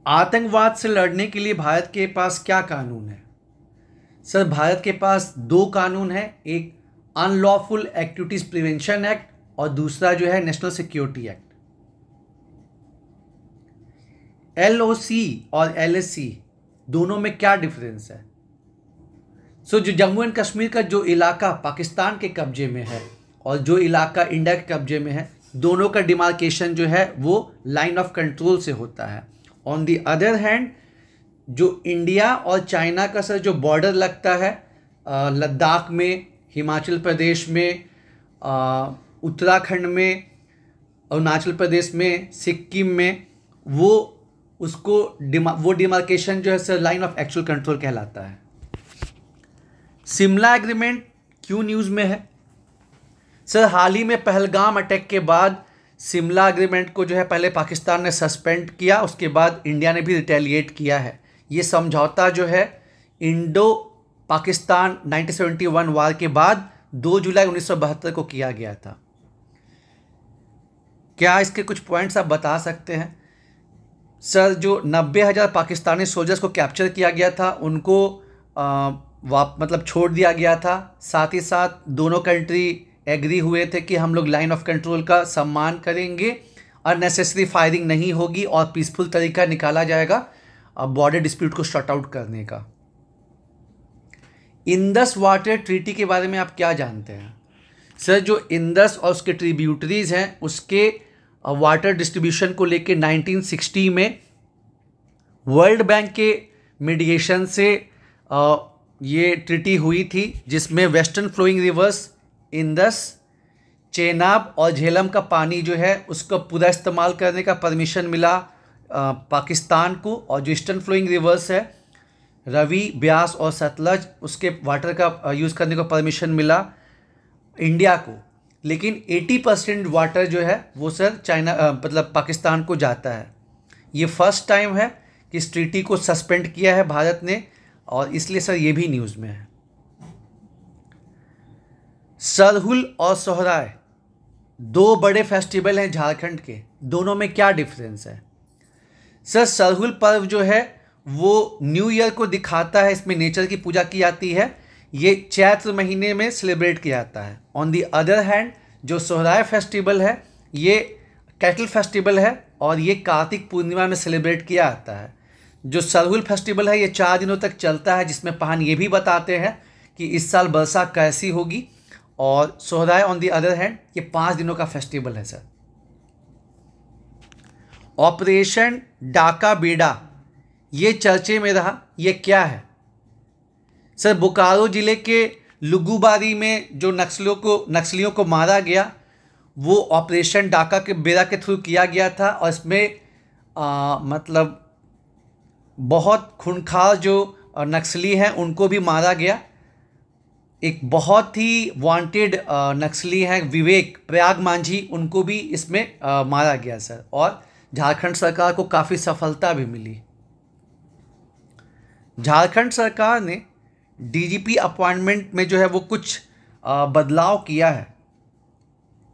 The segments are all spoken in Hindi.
आतंकवाद से लड़ने के लिए भारत के पास क्या कानून है? सर, भारत के पास दो कानून है। एक अनलॉफुल एक्टिविटीज प्रिवेंशन एक्ट और दूसरा जो है नेशनल सिक्योरिटी एक्ट। LOC और LSC दोनों में क्या डिफरेंस है? सो जो जम्मू एंड कश्मीर का जो इलाका पाकिस्तान के कब्जे में है और जो इलाका इंडिया के कब्जे में है, दोनों का डिमार्केशन जो है वो लाइन ऑफ कंट्रोल से होता है। ऑन दी अदर हैंड, जो इंडिया और चाइना का सर जो बॉर्डर लगता है लद्दाख में, हिमाचल प्रदेश में, उत्तराखंड में, अरुणाचल प्रदेश में, सिक्किम में, वो डिमार्केशन जो है sir line of actual control कहलाता है। शिमला एग्रीमेंट क्यों न्यूज़ में है? सर, हाल ही में पहलगाम अटैक के बाद शिमला एग्रीमेंट को जो है पहले पाकिस्तान ने सस्पेंड किया, उसके बाद इंडिया ने भी रिटेलिएट किया है। ये समझौता जो है इंडो पाकिस्तान 1971 वार के बाद 2 जुलाई 1972 को किया गया था। क्या इसके कुछ पॉइंट्स आप बता सकते हैं? सर, जो 90,000 पाकिस्तानी सोल्जर्स को कैप्चर किया गया था उनको छोड़ दिया गया था। साथ ही साथ दोनों कंट्री एग्री हुए थे कि हम लोग लाइन ऑफ कंट्रोल का सम्मान करेंगे, अननेसेसरी फायरिंग नहीं होगी और पीसफुल तरीका निकाला जाएगा बॉर्डर डिस्प्यूट को शॉर्ट आउट करने का। इंडस वाटर ट्रीटी के बारे में आप क्या जानते हैं? सर, जो इंडस और उसके ट्रिब्यूटरीज हैं उसके वाटर डिस्ट्रीब्यूशन को लेके 1960 में वर्ल्ड बैंक के मीडिएशन से ये ट्रीटी हुई थी, जिसमें western flowing rivers Indus, Chenab और झेलम का पानी जो है उसका पूरा इस्तेमाल करने का परमिशन मिला पाकिस्तान को, और जो ईस्टर्न फ्लोइंग रिवर्स है रवि, ब्यास और सतलज, उसके वाटर का यूज़ करने का परमिशन मिला इंडिया को। लेकिन 80% वाटर जो है वो सर पाकिस्तान को जाता है। ये फर्स्ट टाइम है कि इस ट्रीटी को सस्पेंड किया है भारत ने, और इसलिए सर ये भी न्यूज़ में है। सरहुल और सोहराय दो बड़े फेस्टिवल हैं झारखंड के, दोनों में क्या डिफरेंस है? सर, सरहुल पर्व जो है वो न्यू ईयर को दिखाता है, इसमें नेचर की पूजा की जाती है। ये चैत्र महीने में सेलिब्रेट किया जाता है। ऑन दी अदर हैंड, जो सोहराय फेस्टिवल है ये कैटल फेस्टिवल है और ये कार्तिक पूर्णिमा में सेलिब्रेट किया जाता है। जो सरहुल फेस्टिवल है ये 4 दिनों तक चलता है, जिसमें पहान ये भी बताते हैं कि इस साल वर्षा कैसी होगी। और Sohrai on the other hand ये 5 दिनों का फेस्टिवल है सर। ऑपरेशन डाका बेड़ा ये चर्चे में रहा, ये क्या है? सर, बोकारो जिले के लुगुबारी में जो नक्सलियों को मारा गया वो ऑपरेशन डाका के बेड़ा के थ्रू किया गया था, और इसमें बहुत खूंखार जो नक्सली हैं उनको भी मारा गया। एक बहुत ही वांटेड नक्सली हैं विवेक प्रयाग मांझी, उनको भी इसमें मारा गया सर, और झारखंड सरकार को काफ़ी सफलता भी मिली। झारखंड सरकार ने DGP अपॉइंटमेंट में जो है वो कुछ बदलाव किया है,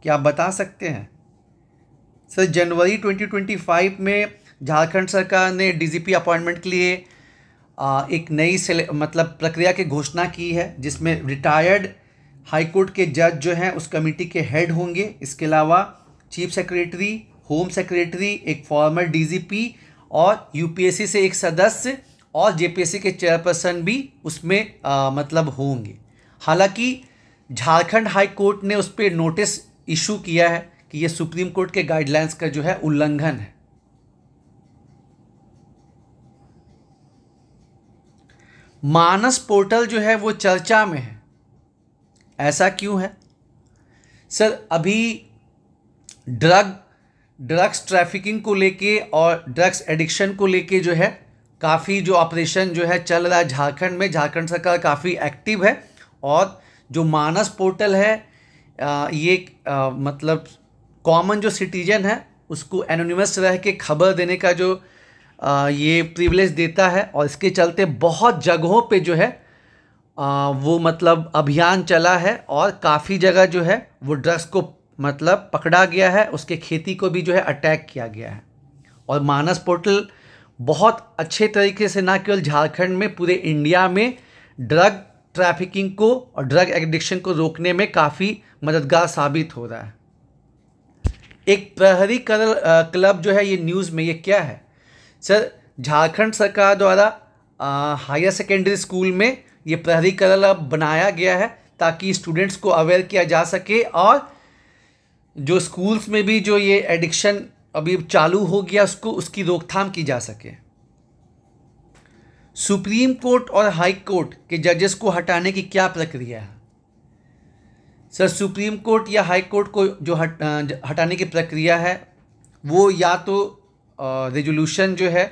क्या आप बता सकते हैं? सर, जनवरी 2025 में झारखंड सरकार ने DGP अपॉइंटमेंट के लिए एक नई प्रक्रिया की घोषणा की है, जिसमें रिटायर्ड हाईकोर्ट के जज जो हैं उस कमेटी के हेड होंगे। इसके अलावा चीफ सेक्रेटरी, होम सेक्रेटरी, एक फॉर्मर DGP और UPSC से एक सदस्य और JPSC के चेयरपर्सन भी उसमें होंगे। हालांकि झारखंड हाई कोर्ट ने उस पर नोटिस इशू किया है कि ये सुप्रीम कोर्ट के गाइडलाइंस का जो है उल्लंघन है। मानस पोर्टल जो है वो चर्चा में है, ऐसा क्यों है? सर, अभी ड्रग्स ट्रैफिकिंग को लेके और ड्रग्स एडिक्शन को लेके जो है काफ़ी जो ऑपरेशन जो है चल रहा है झारखंड में। झारखंड सरकार काफ़ी एक्टिव है, और जो मानस पोर्टल है ये कॉमन जो सिटीजन है उसको एनोनिमस रह के खबर देने का जो ये प्रिविलेज देता है, और इसके चलते बहुत जगहों पे जो है वो अभियान चला है, और काफ़ी जगह जो है वो ड्रग्स को पकड़ा गया है, उसके खेती को भी जो है अटैक किया गया है। और मानस पोर्टल बहुत अच्छे तरीके से ना केवल झारखंड में, पूरे इंडिया में ड्रग ट्रैफिकिंग को और ड्रग एडिक्शन को रोकने में काफ़ी मददगार साबित हो रहा है। एक प्रहरी क्लब जो है ये न्यूज़ में, ये क्या है सर? झारखंड सरकार द्वारा हायर सेकेंडरी स्कूल में ये प्रहरी क्लब बनाया गया है ताकि स्टूडेंट्स को अवेयर किया जा सके, और जो स्कूल्स में भी जो ये एडिक्शन अभी चालू हो गया उसकी रोकथाम की जा सके। सुप्रीम कोर्ट और हाई कोर्ट के जजेस को हटाने की क्या प्रक्रिया है सर? सुप्रीम कोर्ट या हाई कोर्ट को जो हटाने की प्रक्रिया है वो या तो रेजोल्यूशन जो है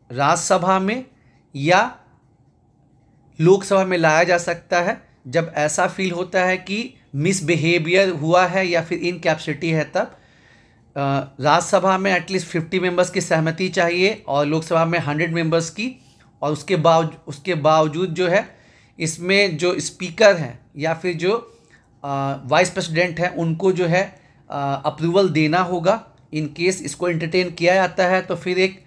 राज्यसभा में या लोकसभा में लाया जा सकता है। जब ऐसा फील होता है कि मिसबिहेवियर हुआ है या फिर इनकैपेसिटी है, तब राज्यसभा में एटलीस्ट 50 मेंबर्स की सहमति चाहिए और लोकसभा में 100 मेंबर्स की, और उसके बावजूद जो है इसमें जो स्पीकर हैं या फिर जो वाइस प्रेसिडेंट हैं उनको जो है अप्रूवल देना होगा। इन केस इसको एंटरटेन किया जाता है तो फिर एक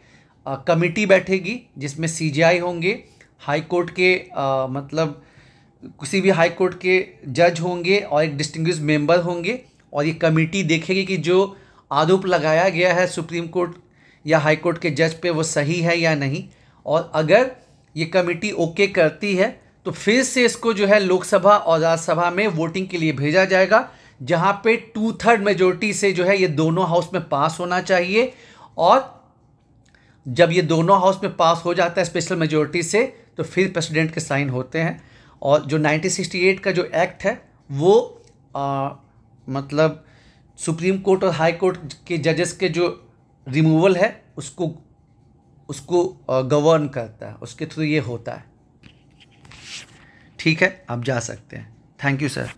कमिटी बैठेगी जिसमें सीजीआई होंगे, हाई कोर्ट के मतलब किसी भी हाई कोर्ट के जज होंगे और एक डिस्टिंग्विश्ड मेंबर होंगे, और ये कमेटी देखेगी कि जो आरोप लगाया गया है सुप्रीम कोर्ट या हाई कोर्ट के जज पे वो सही है या नहीं। और अगर ये कमेटी ओके करती है तो फिर से इसको जो है लोकसभा और राज्यसभा में वोटिंग के लिए भेजा जाएगा, जहाँ पे 2/3 मेजोरिटी से जो है ये दोनों हाउस में पास होना चाहिए। और जब ये दोनों हाउस में पास हो जाता है स्पेशल मेजोरिटी से, तो फिर प्रेसिडेंट के साइन होते हैं। और जो 1968 का जो एक्ट है वो मतलब सुप्रीम कोर्ट और हाई कोर्ट के जजेस के जो रिमूवल है उसको गवर्न करता है, उसके थ्रू ये होता है। ठीक है, आप जा सकते हैं। Thank you sir.